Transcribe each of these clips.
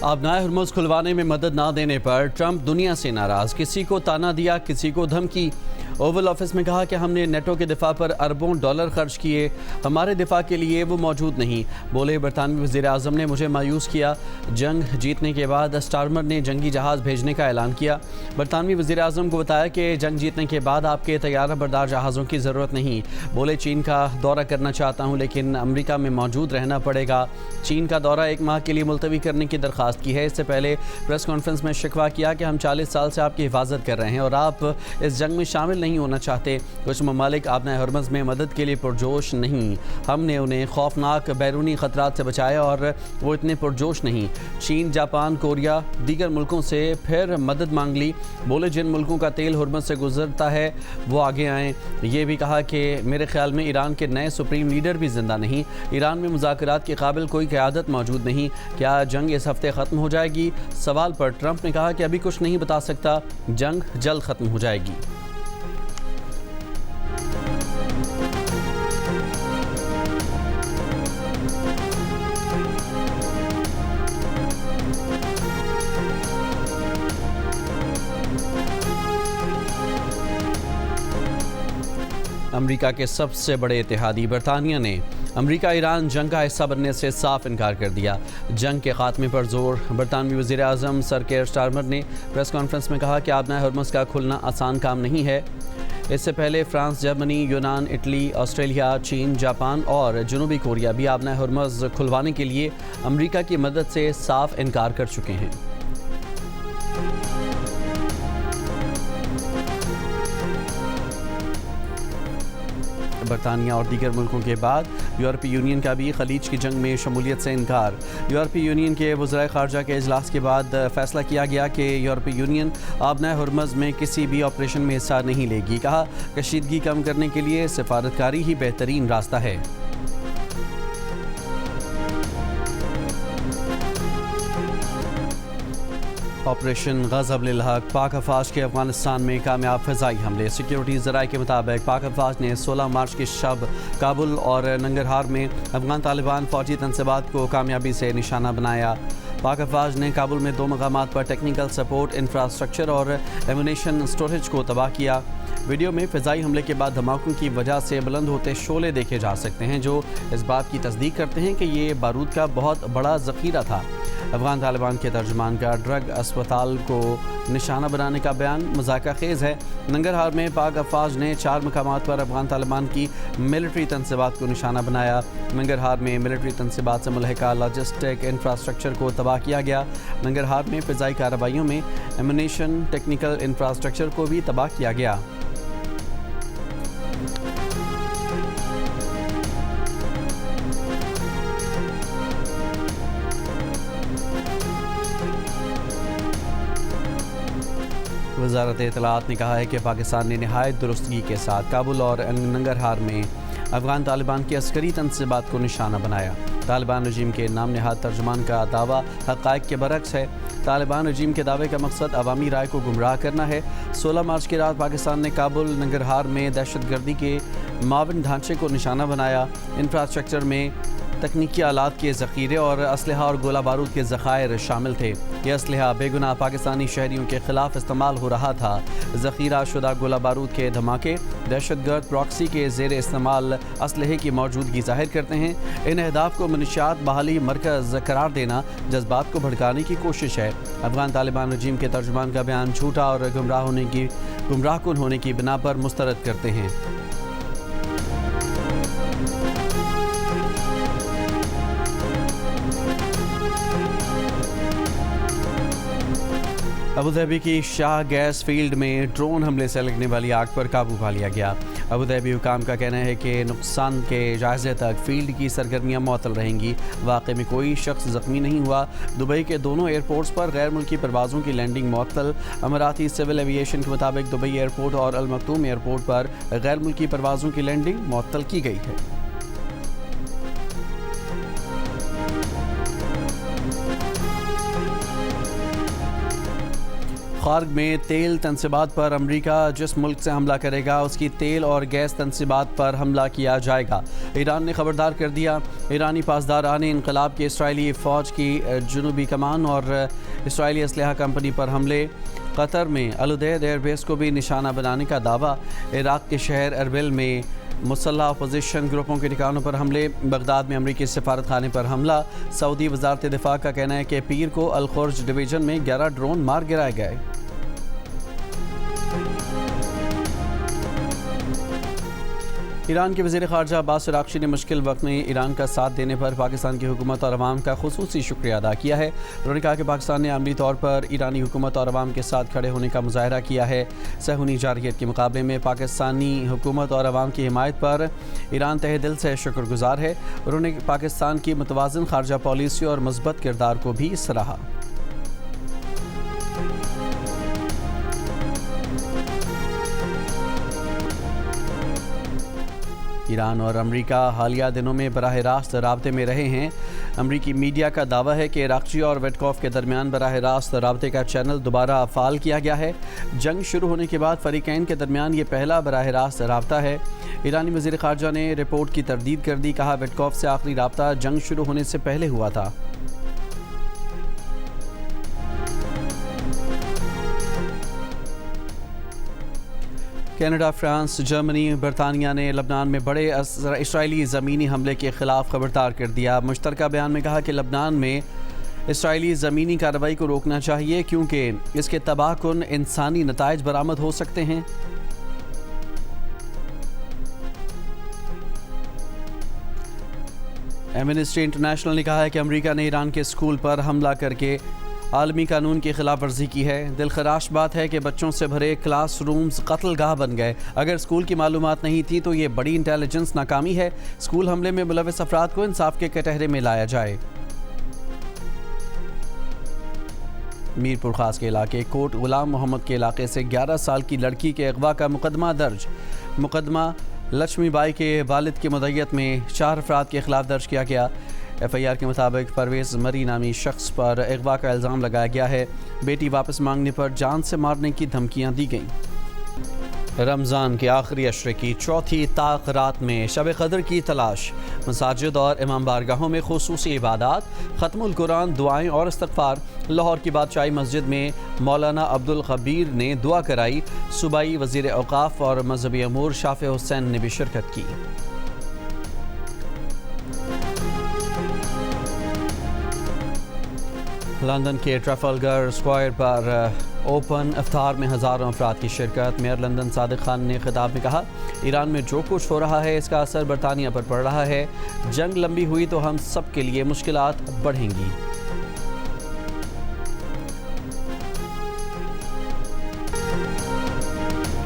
आबनाए हरमुज़ खुलवाने में मदद ना देने पर ट्रंप दुनिया से नाराज़, किसी को ताना दिया, किसी को धमकी। ओवल ऑफिस में कहा कि हमने नेटो के दिफा पर अरबों डॉलर खर्च किए, हमारे दिफा के लिए वो मौजूद नहीं। बोले बरतानवी वज़ीर आज़म ने मुझे मायूस किया। जंग जीतने के बाद स्टार्मर ने जंगी जहाज़ भेजने का ऐलान किया। बरतानवी वज़ीर आज़म को बताया कि जंग जीतने के बाद आपके तैयारा बरदार जहाज़ों की ज़रूरत नहीं। बोले चीन का दौरा करना चाहता हूँ लेकिन अमरीका में मौजूद रहना पड़ेगा। चीन का दौरा 1 माह के लिए मुलतवी करने की दरख्वास्त की है। इससे पहले प्रेस कॉन्फ्रेंस में शिकवा किया कि हम 40 साल से आपकी हिफाजत कर रहे हैं और आप इस जंग में शामिल नहीं होना चाहते। कुछ ममालिक आबनाए हरमुज़ में मदद के लिए पुरजोश नहीं। हमने उन्हें खौफनाक बैरूनी ख़तरात से बचाया और वो इतने पुरजोश नहीं। चीन, जापान, कोरिया, दीगर मुल्कों से फिर मदद मांग ली। बोले जिन मुल्कों का तेल हरमुज़ से गुजरता है वो आगे आएँ। ये भी कहा कि मेरे ख्याल में ईरान के नए सुप्रीम लीडर भी ज़िंदा नहीं। ईरान में मुज़ाकरात के काबिल कोई क़यादत मौजूद नहीं। क्या जंग इस हफ्ते ख़त्म हो जाएगी? सवाल पर ट्रंप ने कहा कि अभी कुछ नहीं बता सकता, जंग जल्द ख़त्म हो जाएगी। अमेरिका के सबसे बड़े इत्तेहादी बरतानिया ने अमेरिका ईरान जंग का हिस्सा बनने से साफ इनकार कर दिया। जंग के खात्मे पर जोर। बरतानवी वज़ीर आज़म सर केयर स्टारमर ने प्रेस कॉन्फ्रेंस में कहा कि आबनाए हरमुज़ का खुलना आसान काम नहीं है। इससे पहले फ्रांस, जर्मनी, यूनान, इटली, ऑस्ट्रेलिया, चीन, जापान और जनूबी कोरिया भी आबनाए हरमुज़ खुलवाने के लिए अमेरिका की मदद से साफ इनकार कर चुके हैं। बरतानिया और दीगर मुल्कों के बाद यूरोपीय यूनियन का भी खलीज की जंग में शमूलियत से इनकार। यूरोपीय यूनियन के वज़राए ख़ारजा के इजलास के बाद फ़ैसला किया गया कि यूरोपीय यूनियन आबनाए हरमुज़ में किसी भी ऑपरेशन में हिस्सा नहीं लेगी। कहा कशीदगी कम करने के लिए सिफारतकारी ही बेहतरीन रास्ता है। ऑपरेशन ग़ज़ब लिल हक़। पाक अफ़वाज के अफ़गानिस्तान में कामयाब फ़िज़ाई हमले। सिक्योरिटी ज़राए के मुताबिक पाक अफ़वाज ने 16 मार्च की शब काबुल और नंगरहार में अफ़गान तालिबान फ़ौजी तनसीबात को कामयाबी से निशाना बनाया। पाक अफ़वाज ने काबुल में 2 मकामात पर टेक्निकल सपोर्ट इंफ्रास्ट्रक्चर और एमुनेशन स्टोरेज को तबाह किया। वीडियो में फ़िज़ाई हमले के बाद धमाकों की वजह से बुलंद होते शोले देखे जा सकते हैं जो इस बात की तस्दीक करते हैं कि ये बारूद का बहुत बड़ा ज़ख़ीरा था। अफ़गान तालिबान के तर्जुमान का ड्रग अस्पताल को निशाना बनाने का बयान मज़ाक़ा ख़ेज़ है। नंगरहार में पाक अफ़वाज ने 4 मकामात पर अफ़गान तालिबान की मिलिट्री तनसीबात को निशाना बनाया। नंगरहार में मिलिट्री तनसीबात से मुल्हिका लॉजिस्टिक इंफ्रास्ट्रक्चर को तबाह किया गया। नंगरहार में फ़िज़ाई कार्रवाइयों में एमुनेशन टेक्निकल इंफ्रास्ट्रक्चर को भी तबाह किया गया। वज़ारत इत्तलाआत ने कहा है कि पाकिस्तान ने नहायत दुरुस्तगी के साथ काबुल और नंगरहार में अफ़गान तालिबान की अस्करी तनसीबात को निशाना बनाया। तालिबान रजीम के नाम नहाद तर्जुमान का दावा हक़ाइक़ के बरक्स है। तालिबान रजीम के दावे का मकसद अवामी राय को गुमराह करना है। 16 मार्च की रात पाकिस्तान ने काबुल नंगरहार में दहशतगर्दी के मावन ढांचे को निशाना बनाया। इंफ्रास्ट्रक्चर में तकनीकी आलात के ज़ख़ीरे और असलहा और गोला बारूद के ज़ख़ायर शामिल थे। यह असलहा बेगुनाह पाकिस्तानी शहरियों के ख़िलाफ़ इस्तेमाल हो रहा था। ज़ख़ीरा शुदा गोला बारूद के धमाके दहशतगर्द प्रॉक्सी के ज़ेर इस्तेमाल असलहे की मौजूदगी ज़ाहिर करते हैं। इन अहदाफ़ को मनशियात बहाली मरकज़ करार देना जज्बात को भड़काने की कोशिश है। अफ़गान तालिबान रजीम के तर्जुमान का बयान झूठा और गुमराहकुन होने की बिना पर मुस्तरद करते हैं। अबूधाबी की शाह गैस फील्ड में ड्रोन हमले से लगने वाली आग पर काबू पा लिया गया। अबूधाबी हुकाम का कहना है कि नुकसान के जायजे तक फील्ड की सरगर्मियाँ मुअत्तल रहेंगी। वाक़े में कोई शख्स ज़ख्मी नहीं हुआ। दुबई के दोनों एयरपोर्ट्स पर गैर मुल्की परवाज़ों की लैंडिंग मुअत्तल। अमराती सिविल एविएशन के मुताबिक दुबई एयरपोर्ट और अल मक्तूम एयरपोर्ट पर गैर मुल्की परवाज़ों की लैंडिंग मुअत्तल की गई है। خارگ میں تیل تنصیبات پر امریکہ جس ملک سے حملہ کرے گا اس کی تیل اور گیس تنصیبات پر حملہ کیا جائے گا۔ ایران نے خبردار کر دیا۔ ایرانی پاسداران انقلاب کے اسرائیلی فوج کی جنوبی کمان اور اسرائیلی اسلحہ کمپنی پر حملے۔ قطر میں العدید ایئر بیس کو بھی نشانہ بنانے کا دعویٰ۔ عراق کے شہر اربل میں مسلح اپوزیشن گروپوں کے ٹھکانوں پر حملے۔ بغداد میں امریکی سفارت خانے پر حملہ۔ سعودی وزارت دفاع کا کہنا ہے کہ پیر کو الخرج ڈویژن میں 11 ڈرون مار گرائے گئے۔ ایران کے وزیر خارجہ عباس عراقچی نے مشکل وقت میں ایران کا ساتھ دینے پر پاکستان کی حکومت اور عوام کا خصوصی شکریہ ادا کیا ہے۔ انہوں نے کہا کہ پاکستان نے عملی طور پر ایرانی حکومت اور عوام کے ساتھ کھڑے ہونے کا مظاہرہ کیا ہے۔ صہیونی جارحیت کے مقابلے میں پاکستانی حکومت اور عوام کی حمایت پر ایران تہہ دل سے شکر گزار ہے۔ انہوں نے پاکستان کی متوازن خارجہ پالیسی اور مثبت کردار کو بھی سراہا۔ ایران اور امریکہ حالیہ دنوں میں براہ راست رابطے میں رہے ہیں۔ امریکی میڈیا کا دعویٰ ہے کہ عراقچی اور وٹکوف کے درمیان براہ راست رابطے کا چینل دوبارہ فعال کیا گیا ہے۔ جنگ شروع ہونے کے بعد فریقین کے درمیان یہ پہلا براہ راست رابطہ ہے۔ ایرانی وزیر خارجہ نے رپورٹ کی تردید کر دی۔ کہا وٹکوف سے آخری رابطہ جنگ شروع ہونے سے پہلے ہوا تھا۔ کینیڈا، فرانس، جرمنی، برطانیہ نے لبنان میں بڑے اسرائیلی زمینی حملے کے خلاف خبردار کر دیا۔ مشترکہ بیان میں کہا کہ لبنان میں اسرائیلی زمینی کارروائی کو روکنا چاہیے کیونکہ اس کے تباہ کن انسانی نتائج برآمد ہو سکتے ہیں۔ ایمنسٹی انٹرنیشنل نے کہا ہے کہ امریکہ نے ایران کے اسکول پر حملہ کر کے عالمی قانون کی خلاف ورزی کی ہے۔ دلخراش بات ہے کہ بچوں سے بھرے کلاس رومز قتل گاہ بن گئے۔ اگر اسکول کی معلومات نہیں تھی تو یہ بڑی انٹیلیجنس ناکامی ہے۔ اسکول حملے میں ملوث افراد کو انصاف کے کٹہرے میں لایا جائے۔ میرپور خاص کے علاقے کوٹ غلام محمد کے علاقے سے 11 سال کی لڑکی کے اغوا کا مقدمہ درج۔ مقدمہ لکشمی بائی کے والد کی مدعیت میں 4 افراد کے خلاف درج کیا گیا۔ ایف آئی آر کے مطابق پرویز مری نامی شخص پر اغوا کا الزام لگایا گیا ہے۔ بیٹی واپس مانگنے پر جان سے مارنے کی دھمکیاں دی گئیں۔ رمضان کے آخری عشرے کی چوتھی طاق رات میں شب قدر کی تلاش۔ مساجد اور امام بارگاہوں میں خصوصی عبادات، ختم القرآن، دعائیں اور استغفار۔ لاہور کی بادشاہی مسجد میں مولانا عبدالخبیر نے دعا کرائی۔ صوبائی وزیر اوقاف اور مذہبی امور شافع حسین نے بھی شرکت کی۔ لندن کے ٹریفلگر اسکوائر پر اوپن افطار میں ہزاروں افراد کی شرکت۔ میئر لندن صادق خان نے خطاب میں کہا ایران میں جو کچھ ہو رہا ہے اس کا اثر برطانیہ پر پڑ رہا ہے۔ جنگ لمبی ہوئی تو ہم سب کے لیے مشکلات بڑھیں گی۔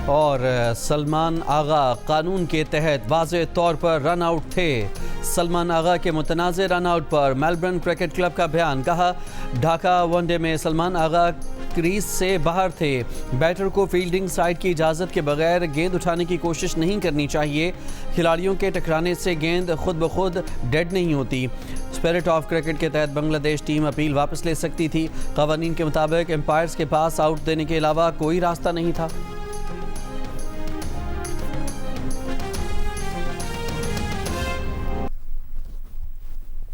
اور سلمان آغا قانون کے تحت واضح طور پر رن آؤٹ تھے۔ سلمان آغا کے متنازع رن آؤٹ پر میلبرن کرکٹ کلب کا بیان۔ کہا ڈھاکہ ون ڈے میں سلمان آغا کریز سے باہر تھے۔ بیٹر کو فیلڈنگ سائڈ کی اجازت کے بغیر گیند اٹھانے کی کوشش نہیں کرنی چاہیے۔ کھلاڑیوں کے ٹکرانے سے گیند خود بخود ڈیڈ نہیں ہوتی۔ اسپرٹ آف کرکٹ کے تحت بنگلہ دیش ٹیم اپیل واپس لے سکتی تھی۔ قوانین کے مطابق امپائرز کے پاس آؤٹ دینے کے علاوہ کوئی راستہ نہیں تھا۔